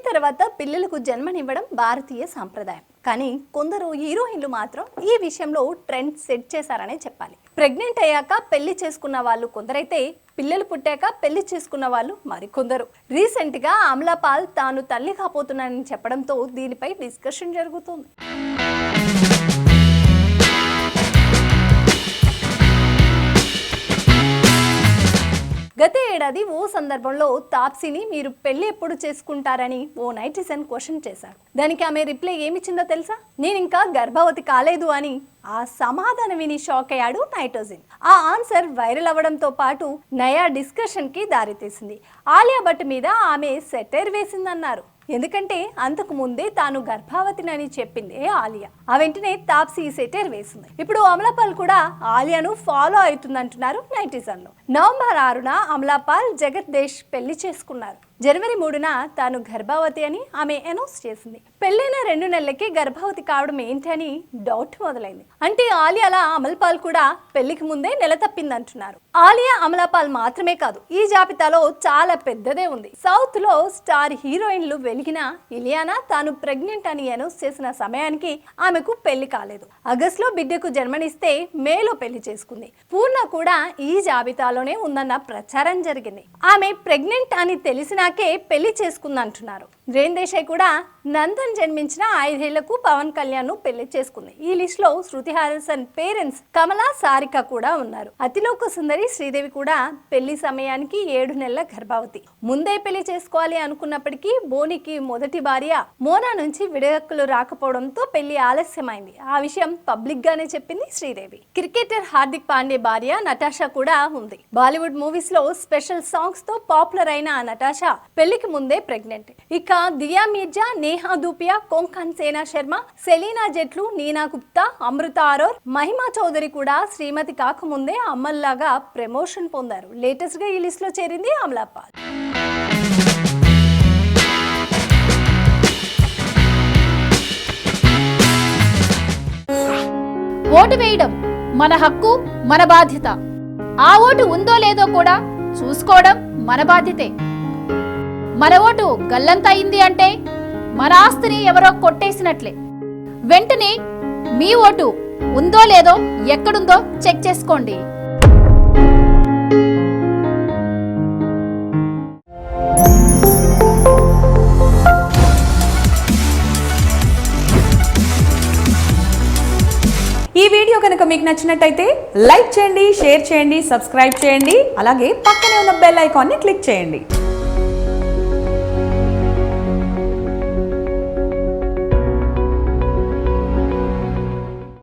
తర్వాత పిల్లలకు జన్మనివ్వడం భారతీయ సాంప్రదాయం. కానీ కొందరు హీరోయిన్లు మాత్రం ఈ విషయంలో ట్రెండ్ సెట్ చేశారనే చెప్పాలి. ప్రెగ్నెంట్ అయ్యాక పెళ్లి చేసుకున్న వాళ్ళు కొందరైతే, పిల్లలు పుట్టాక పెళ్లి చేసుకున్న వాళ్ళు మరికొందరు. రీసెంట్ గా అమలా పాల్ తాను తల్లి కాబోతున్నానని చెప్పడంతో దీనిపై డిస్కషన్ జరుగుతోంది. గత ఏడాది ఓ సందర్భంలో తాప్సీని మీరు పెళ్లి ఎప్పుడు చేసుకుంటారని ఓ నైటిజన్ క్వశ్చన్ చేశారు. దానికి ఆమె రిప్లై ఏమిచ్చిందో తెలుసా? నేను ఇంకా గర్భవతి కాలేదు అని. ఆ సమాధానం విని షాక్ అయ్యాడు నైటిజన్. ఆ ఆన్సర్ వైరల్ అవ్వడంతో పాటు నయా డిస్కషన్ కి దారితీసింది. ఆలియా భట్ మీద ఆమె సెటైర్ వేసిందన్నారు. ఎందుకంటే అంతకు ముందే తాను గర్భవతినని చెప్పింది ఆలియా. ఆ వెంటనే తాప్సీ సెటైర్ వేసింది. ఇప్పుడు అమలా పాల్ కూడా ఆలియాను ఫాలో అవుతుందంటున్నారు నైటిజన్లు. నవంబర్ 6న అమలా పాల్ జగదీష్ పెళ్లి చేసుకున్నారు. జనవరి 3న తాను గర్భవతి అని ఆమె అనౌన్స్ చేసింది. పెళ్లైన 2 నెలలకి గర్భవతి కావడం ఏంటి అని డౌట్ మొదలైంది. అంటే ఆలియాలా అమలా పాల్ కూడా పెళ్లికి ముందే నెల తప్పిందంటున్నారు. ఆలియా అమలా పాల్ మాత్రమే కాదు, ఈ జాబితాలో చాలా పెద్దదే ఉంది. సౌత్ లో స్టార్ హీరోయిన్లు వెలిగిన ఇలియానా తాను ప్రెగ్నెంట్ అని అనౌన్స్ చేసిన సమయానికి ఆమెకు పెళ్లి కాలేదు. ఆగస్టులో బిడ్డకు జన్మనిస్తే మేలో పెళ్లి చేసుకుంది. పూర్ణ కూడా ఈ జాబితాలోనే ఉందన్న ప్రచారం జరిగింది. ఆమె ప్రెగ్నెంట్ అని తెలిసినాకే పెళ్లి చేసుకుందంటున్నారు. రేన్ దేశాయ్ కూడా నందన్ జన్మించిన 5 ఏళ్లకు పవన్ కళ్యాణ్ ను పెళ్లి చేసుకుంది. ఈ లిస్ట్ లో శృతి హాసన్ పేరెంట్స్ కమలా, సారిక కూడా ఉన్నారు. అతిలోక సుందరి శ్రీదేవి కూడా పెళ్లి సమయానికి 7 నెలల గర్భవతి. ముందే పెళ్లి చేసుకోవాలి అనుకున్నప్పటికీ బోనికి మొదటి భార్య మోనా నుంచి విడాకులు రాకపోవడంతో పెళ్లి ఆలస్యమైంది. ఆ విషయం పబ్లిక్ గానే చెప్పింది శ్రీదేవి. క్రికెటర్ హార్దిక్ పాండే భార్య నటాషా కూడా ఉంది. బాలీవుడ్ మూవీస్ లో స్పెషల్ సాంగ్స్ తో పాపులర్ అయిన నటాషా పెళ్లికి ముందే ప్రెగ్నెంట్. ఇక దియా మీర్జా, నేహా దూపియా, కొంకన్ సేనా శర్మ, సెలీనా జెట్లు, నీనా గుప్తా, అమృత అరోర్, మహిమా చౌదరి కూడా శ్రీమతి కాకముందే అమ్మల్లాగా ప్రమోషన్ పొందారు. లేటెస్ట్ గా ఈ లిస్ట్ లో చేరింది అమలా పాల్. ఓటు వేయడం మన హక్కు, మన బాధ్యత. ఆ ఓటు ఉందో లేదో కూడా చూసుకోవడం మన బాధ్యతే. మన ఓటు గల్లంత అయింది అంటే మన ఆస్తిని ఎవరో కొట్టేసినట్లే. వెంటనే మీ ఓటు ఉందో లేదో ఎక్కడుందో చెక్ చేసుకోండి. ఈ వీడియో కనుక మీకు నచ్చినట్టయితే లైక్ చేయండి, షేర్ చేయండి, సబ్స్క్రైబ్ చేయండి. అలాగే పక్కనే ఉన్న బెల్ ఐకాన్ని క్లిక్ చేయండి.